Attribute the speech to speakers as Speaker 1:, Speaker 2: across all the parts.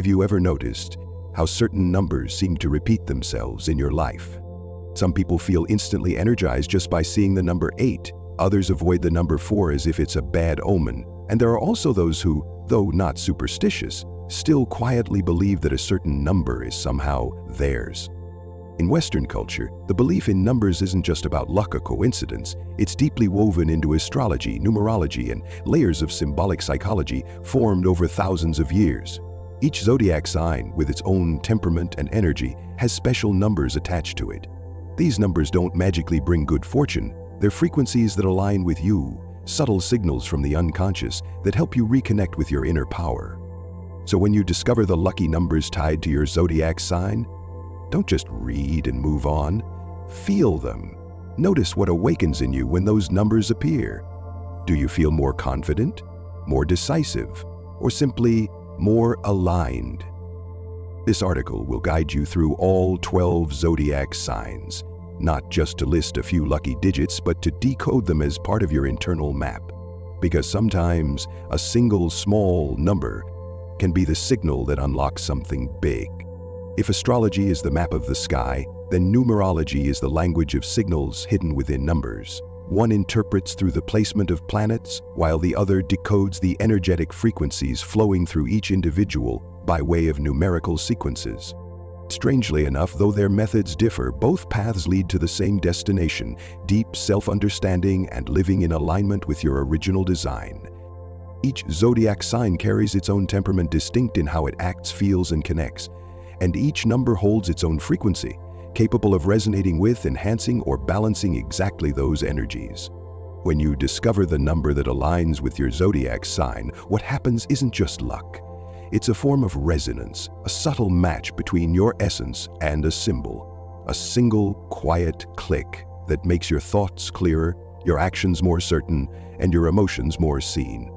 Speaker 1: Have you ever noticed how certain numbers seem to repeat themselves in your life? Some people feel instantly energized just by seeing the number 8. Others avoid the number 4 as if it's a bad omen. And there are also those who, though not superstitious, still quietly believe that a certain number is somehow theirs. In Western culture, the belief in numbers isn't just about luck or coincidence. It's deeply woven into astrology, numerology, and layers of symbolic psychology formed over thousands of years. Each zodiac sign, with its own temperament and energy, has special numbers attached to it. These numbers don't magically bring good fortune. They're frequencies that align with you, subtle signals from the unconscious that help you reconnect with your inner power. So when you discover the lucky numbers tied to your zodiac sign, don't just read and move on. Feel them. Notice what awakens in you when those numbers appear. Do you feel more confident, more decisive, or simply more aligned? This article will guide you through all 12 zodiac signs, not just to list a few lucky digits, but to decode them as part of your internal map. Because sometimes a single small number can be the signal that unlocks something big. If astrology is the map of the sky, then numerology is the language of signals hidden within numbers. One interprets through the placement of planets, while the other decodes the energetic frequencies flowing through each individual by way of numerical sequences. Strangely enough, though their methods differ, both paths lead to the same destination: deep self-understanding and living in alignment with your original design. Each zodiac sign carries its own temperament, distinct in how it acts, feels, and connects. And each number holds its own frequency, capable of resonating with, enhancing, or balancing exactly those energies. When you discover the number that aligns with your zodiac sign, what happens isn't just luck. It's a form of resonance, a subtle match between your essence and a symbol. A single, quiet click that makes your thoughts clearer, your actions more certain, and your emotions more seen.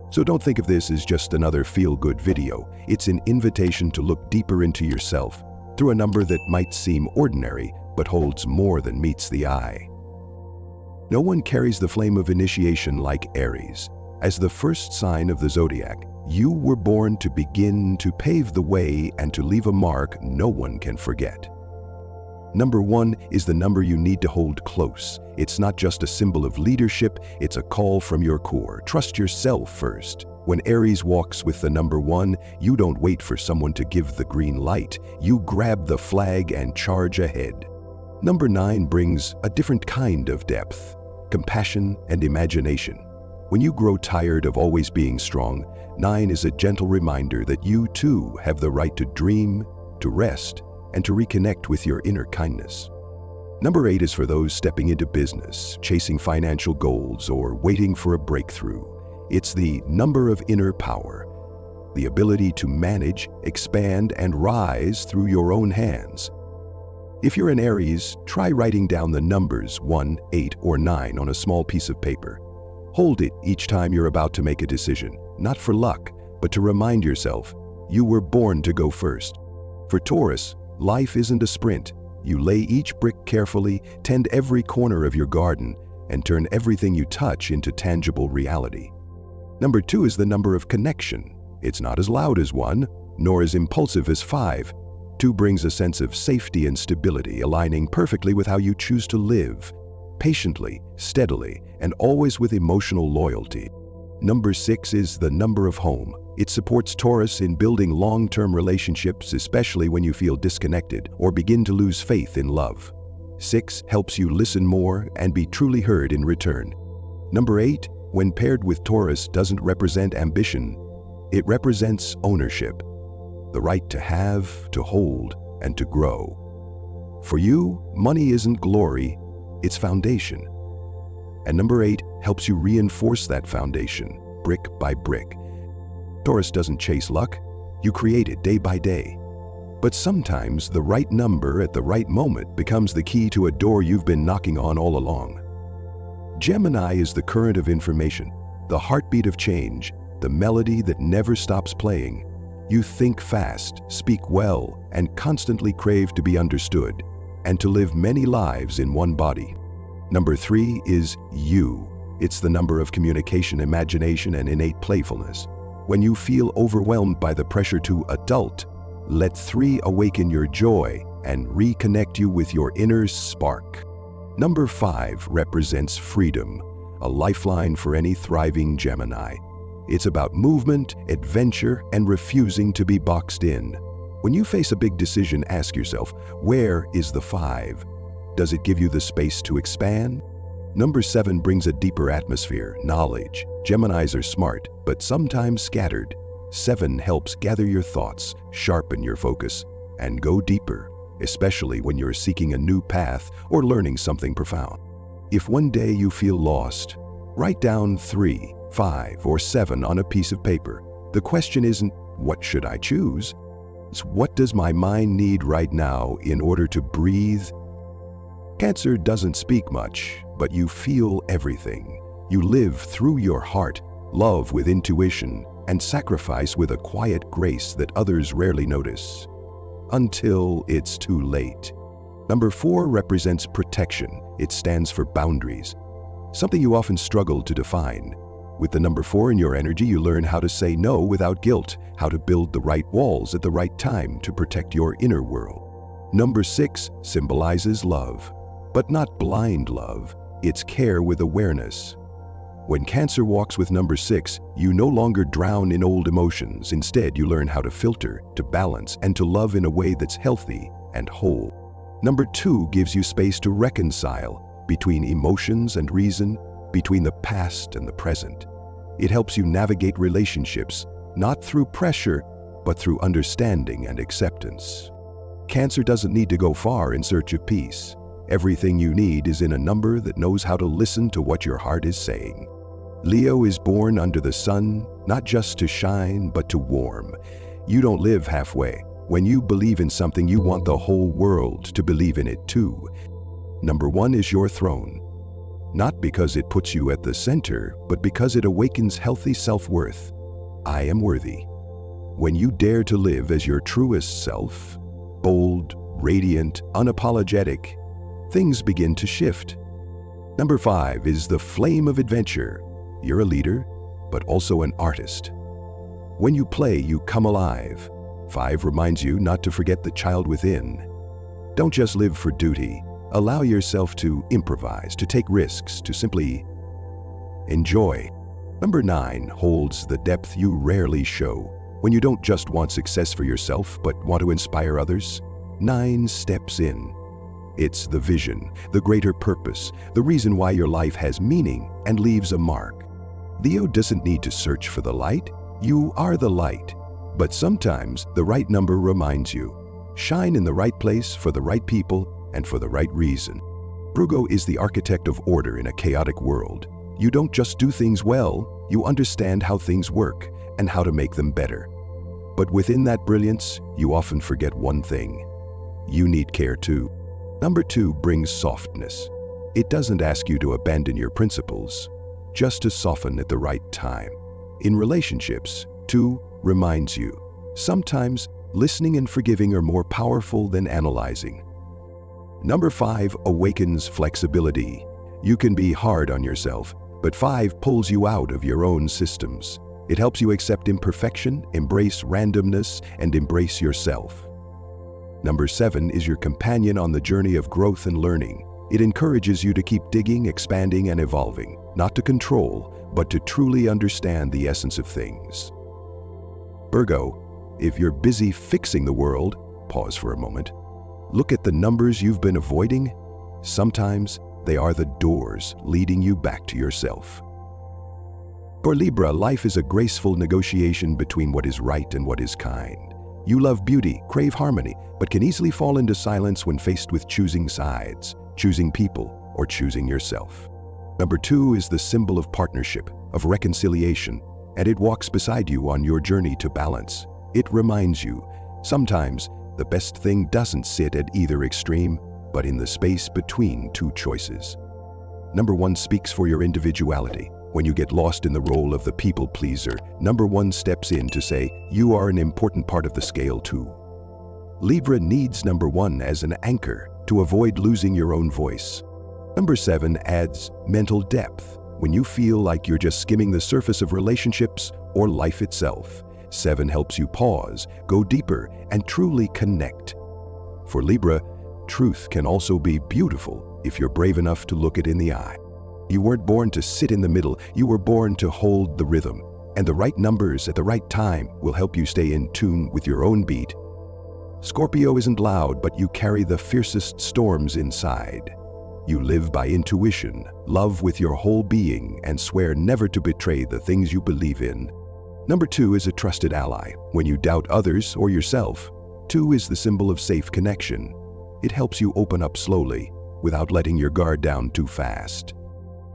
Speaker 1: So don't think of this as just another feel-good video. It's an invitation to look deeper into yourself through a number that might seem ordinary, but holds more than meets the eye. No one carries the flame of initiation like Aries. As the first sign of the zodiac, you were born to begin to pave the way and to leave a mark no one can forget. Number 1 is the number you need to hold close. It's not just a symbol of leadership, it's a call from your core. Trust yourself first. When Aries walks with the number 1, you don't wait for someone to give the green light. You grab the flag and charge ahead. Number 9 brings a different kind of depth, compassion and imagination. When you grow tired of always being strong, 9 is a gentle reminder that you too have the right to dream, to rest, and to reconnect with your inner kindness. Number 8 is for those stepping into business, chasing financial goals, or waiting for a breakthrough. It's the number of inner power, the ability to manage, expand, and rise through your own hands. If you're an Aries, try writing down the numbers 1, 8, or 9 on a small piece of paper. Hold it each time you're about to make a decision, not for luck, but to remind yourself you were born to go first. For Taurus, life isn't a sprint. You lay each brick carefully, tend every corner of your garden, and turn everything you touch into tangible reality. Number 2 is the number of connection. It's not as loud as 1, nor as impulsive as 5. 2 brings a sense of safety and stability, aligning perfectly with how you choose to live, patiently, steadily, and always with emotional loyalty. Number 6 is the number of home. It supports Taurus in building long-term relationships, especially when you feel disconnected or begin to lose faith in love. 6 helps you listen more and be truly heard in return. Number 8, when paired with Taurus, doesn't represent ambition. It represents ownership, the right to have, to hold, and to grow. For you, money isn't glory, it's foundation. And number 8 helps you reinforce that foundation, brick by brick. Taurus doesn't chase luck, you create it day by day. But sometimes the right number at the right moment becomes the key to a door you've been knocking on all along. Gemini is the current of information, the heartbeat of change, the melody that never stops playing. You think fast, speak well, and constantly crave to be understood, and to live many lives in one body. Number 3 is you. It's the number of communication, imagination, and innate playfulness. When you feel overwhelmed by the pressure to adult, let 3 awaken your joy and reconnect you with your inner spark. Number 5 represents freedom, a lifeline for any thriving Gemini. It's about movement, adventure, and refusing to be boxed in. When you face a big decision, ask yourself, where is the 5? Does it give you the space to expand? Number 7 brings a deeper atmosphere, knowledge. Geminis are smart, but sometimes scattered. 7 helps gather your thoughts, sharpen your focus, and go deeper, especially when you're seeking a new path or learning something profound. If one day you feel lost, write down 3, 5, or 7 on a piece of paper. The question isn't, what should I choose? It's, what does my mind need right now in order to breathe? Cancer doesn't speak much, but you feel everything. You live through your heart, love with intuition, and sacrifice with a quiet grace that others rarely notice. Until it's too late. Number 4 represents protection. It stands for boundaries, something you often struggle to define. With the number 4 in your energy, you learn how to say no without guilt, how to build the right walls at the right time to protect your inner world. Number 6 symbolizes love, but not blind love. It's care with awareness. When Cancer walks with number 6, you no longer drown in old emotions. Instead, you learn how to filter, to balance, and to love in a way that's healthy and whole. Number 2 gives you space to reconcile between emotions and reason, between the past and the present. It helps you navigate relationships, not through pressure, but through understanding and acceptance. Cancer doesn't need to go far in search of peace. Everything you need is in a number that knows how to listen to what your heart is saying. Leo is born under the sun, not just to shine, but to warm. You don't live halfway. When you believe in something, you want the whole world to believe in it too. Number 1 is your throne. Not because it puts you at the center, but because it awakens healthy self-worth. I am worthy. When you dare to live as your truest self, bold, radiant, unapologetic, things begin to shift. Number 5 is the flame of adventure. You're a leader, but also an artist. When you play, you come alive. 5 reminds you not to forget the child within. Don't just live for duty. Allow yourself to improvise, to take risks, to simply enjoy. Number 9 holds the depth you rarely show. When you don't just want success for yourself, but want to inspire others, 9 steps in. It's the vision, the greater purpose, the reason why your life has meaning and leaves a mark. Leo doesn't need to search for the light. You are the light. But sometimes the right number reminds you. Shine in the right place for the right people and for the right reason. Virgo is the architect of order in a chaotic world. You don't just do things well, you understand how things work and how to make them better. But within that brilliance, you often forget one thing. You need care too. Number 2 brings softness. It doesn't ask you to abandon your principles, just to soften at the right time. In relationships, 2 reminds you. Sometimes listening and forgiving are more powerful than analyzing. Number 5 awakens flexibility. You can be hard on yourself, but 5 pulls you out of your own systems. It helps you accept imperfection, embrace randomness, and embrace yourself. Number 7 is your companion on the journey of growth and learning. It encourages you to keep digging, expanding, and evolving, not to control, but to truly understand the essence of things. Virgo, if you're busy fixing the world, pause for a moment. Look at the numbers you've been avoiding. Sometimes they are the doors leading you back to yourself. For Libra, life is a graceful negotiation between what is right and what is kind. You love beauty, crave harmony, but can easily fall into silence when faced with choosing sides, choosing people, or choosing yourself. Number 2 is the symbol of partnership, of reconciliation, and it walks beside you on your journey to balance. It reminds you, sometimes the best thing doesn't sit at either extreme, but in the space between 2 choices. Number 1 speaks for your individuality. When you get lost in the role of the people pleaser, number 1 steps in to say, you are an important part of the scale too. Libra needs number 1 as an anchor to avoid losing your own voice. Number 7 adds mental depth. when you feel like you're just skimming the surface of relationships or life itself. 7 helps you pause, go deeper, and truly connect. For Libra, truth can also be beautiful if you're brave enough to look it in the eye. You weren't born to sit in the middle, you were born to hold the rhythm. And the right numbers at the right time will help you stay in tune with your own beat. Scorpio isn't loud, but you carry the fiercest storms inside. You live by intuition, love with your whole being, and swear never to betray the things you believe in. Number 2 is a trusted ally. When you doubt others or yourself, 2 is the symbol of safe connection. It helps you open up slowly, without letting your guard down too fast.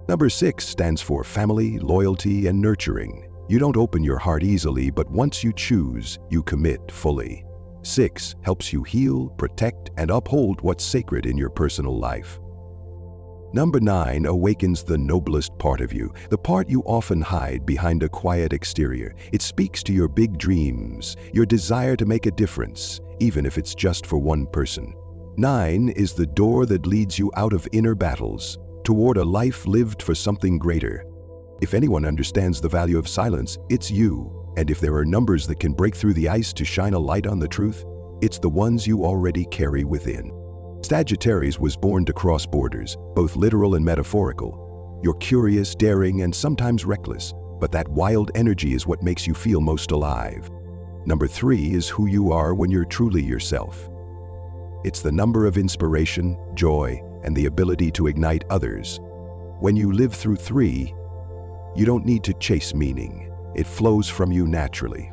Speaker 1: Number 6 stands for family, loyalty, and nurturing. You don't open your heart easily, but once you choose, you commit fully. 6 helps you heal, protect, and uphold what's sacred in your personal life. Number 9 awakens the noblest part of you, the part you often hide behind a quiet exterior. It speaks to your big dreams, your desire to make a difference, even if it's just for one person. 9 is the door that leads you out of inner battles, toward a life lived for something greater. If anyone understands the value of silence, it's you. And if there are numbers that can break through the ice to shine a light on the truth, it's the ones you already carry within. Sagittarius was born to cross borders, both literal and metaphorical. You're curious, daring, and sometimes reckless, but that wild energy is what makes you feel most alive. Number 3 is who you are when you're truly yourself. It's the number of inspiration, joy, and the ability to ignite others. When you live through 3, you don't need to chase meaning. It flows from you naturally.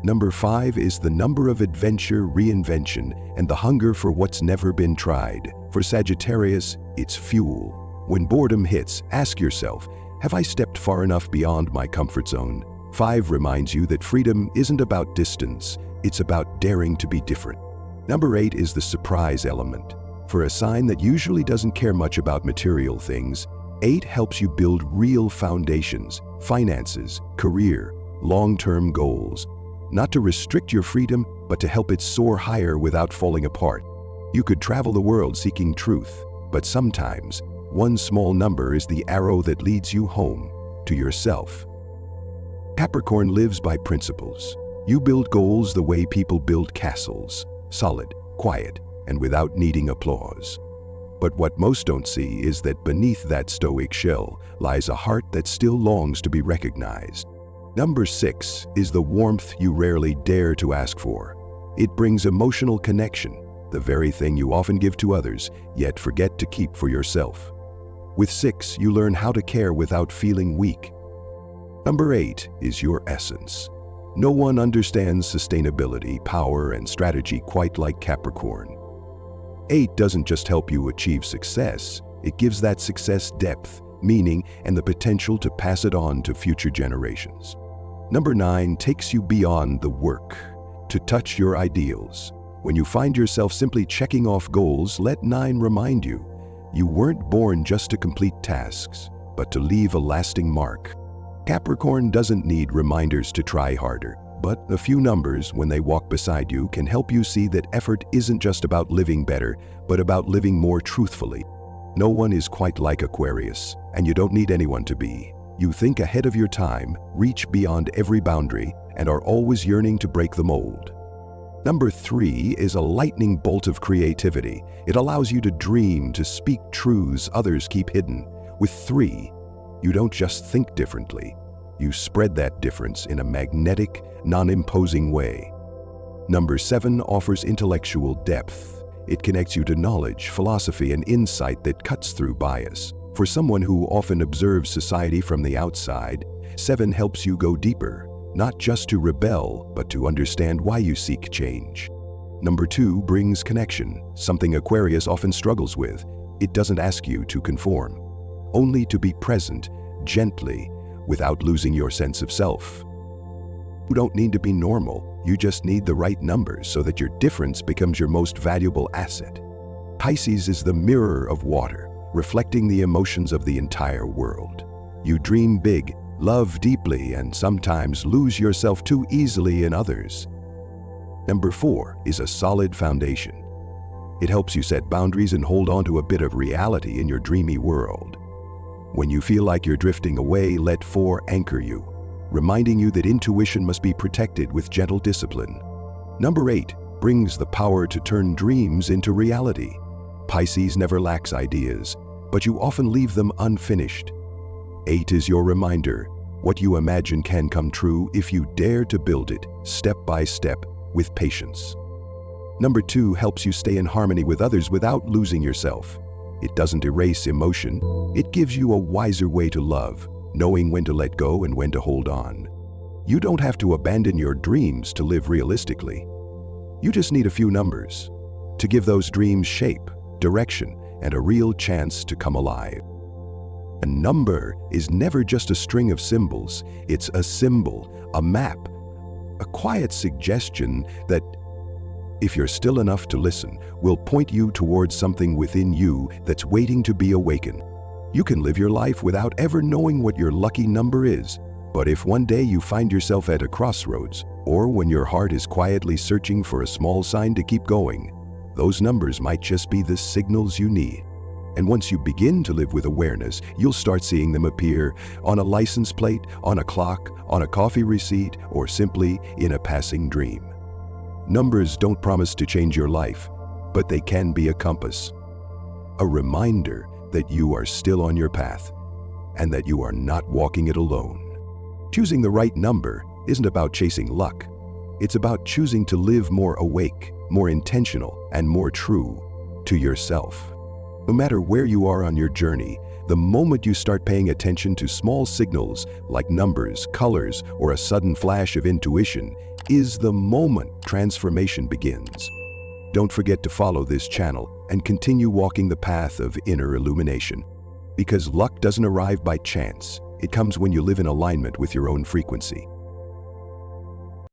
Speaker 1: Number 5 is the number of adventure, reinvention, and the hunger for what's never been tried. For Sagittarius, it's fuel. When boredom hits, ask yourself, have I stepped far enough beyond my comfort zone? 5 reminds you that freedom isn't about distance, it's about daring to be different. Number 8 is the surprise element. For a sign that usually doesn't care much about material things, 8 helps you build real foundations, finances, career, long-term goals. Not to restrict your freedom, but to help it soar higher without falling apart. You could travel the world seeking truth, but sometimes, one small number is the arrow that leads you home, to yourself. Capricorn lives by principles. You build goals the way people build castles, solid, quiet, and without needing applause. But what most don't see is that beneath that stoic shell lies a heart that still longs to be recognized. Number 6 is the warmth you rarely dare to ask for. It brings emotional connection, the very thing you often give to others, yet forget to keep for yourself. With 6, you learn how to care without feeling weak. Number 8 is your essence. No one understands sustainability, power, and strategy quite like Capricorn. 8 doesn't just help you achieve success, it gives that success depth, meaning, and the potential to pass it on to future generations. Number 9 takes you beyond the work, to touch your ideals. When you find yourself simply checking off goals, let 9 remind you, you weren't born just to complete tasks, but to leave a lasting mark. Capricorn doesn't need reminders to try harder, but a few numbers, when they walk beside you, can help you see that effort isn't just about living better, but about living more truthfully. No one is quite like Aquarius, and you don't need anyone to be. You think ahead of your time, reach beyond every boundary, and are always yearning to break the mold. Number 3 is a lightning bolt of creativity. It allows you to dream, to speak truths others keep hidden. With 3, you don't just think differently. You spread that difference in a magnetic, non-imposing way. Number 7 offers intellectual depth. It connects you to knowledge, philosophy, and insight that cuts through bias. For someone who often observes society from the outside, 7 helps you go deeper, not just to rebel, but to understand why you seek change. Number 2 brings connection, something Aquarius often struggles with. It doesn't ask you to conform, only to be present, gently, without losing your sense of self. You don't need to be normal, you just need the right numbers so that your difference becomes your most valuable asset. Pisces is the mirror of water, reflecting the emotions of the entire world. You dream big, love deeply, and sometimes lose yourself too easily in others. Number 4 is a solid foundation. It helps you set boundaries and hold on to a bit of reality in your dreamy world. When you feel like you're drifting away, let 4 anchor you, reminding you that intuition must be protected with gentle discipline. Number 8 brings the power to turn dreams into reality. Pisces never lacks ideas, but you often leave them unfinished. 8 is your reminder. What you imagine can come true if you dare to build it, step by step, with patience. Number 2 helps you stay in harmony with others without losing yourself. It doesn't erase emotion, it gives you a wiser way to love, knowing when to let go and when to hold on. You don't have to abandon your dreams to live realistically. You just need a few numbers to give those dreams shape, direction, and a real chance to come alive. A number is never just a string of symbols, it's a symbol, a map, a quiet suggestion that, if you're still enough to listen, will point you towards something within you that's waiting to be awakened. You can live your life without ever knowing what your lucky number is, but if one day you find yourself at a crossroads, or when your heart is quietly searching for a small sign to keep going, those numbers might just be the signals you need. And once you begin to live with awareness, you'll start seeing them appear on a license plate, on a clock, on a coffee receipt, or simply in a passing dream. Numbers don't promise to change your life, but they can be a compass, a reminder that you are still on your path and that you are not walking it alone. Choosing the right number isn't about chasing luck. It's about choosing to live more awake, more intentional, and more true to yourself. No matter where you are on your journey, the moment you start paying attention to small signals like numbers, colors, or a sudden flash of intuition is the moment transformation begins. Don't forget to follow this channel and continue walking the path of inner illumination. Because luck doesn't arrive by chance. It comes when you live in alignment with your own frequency.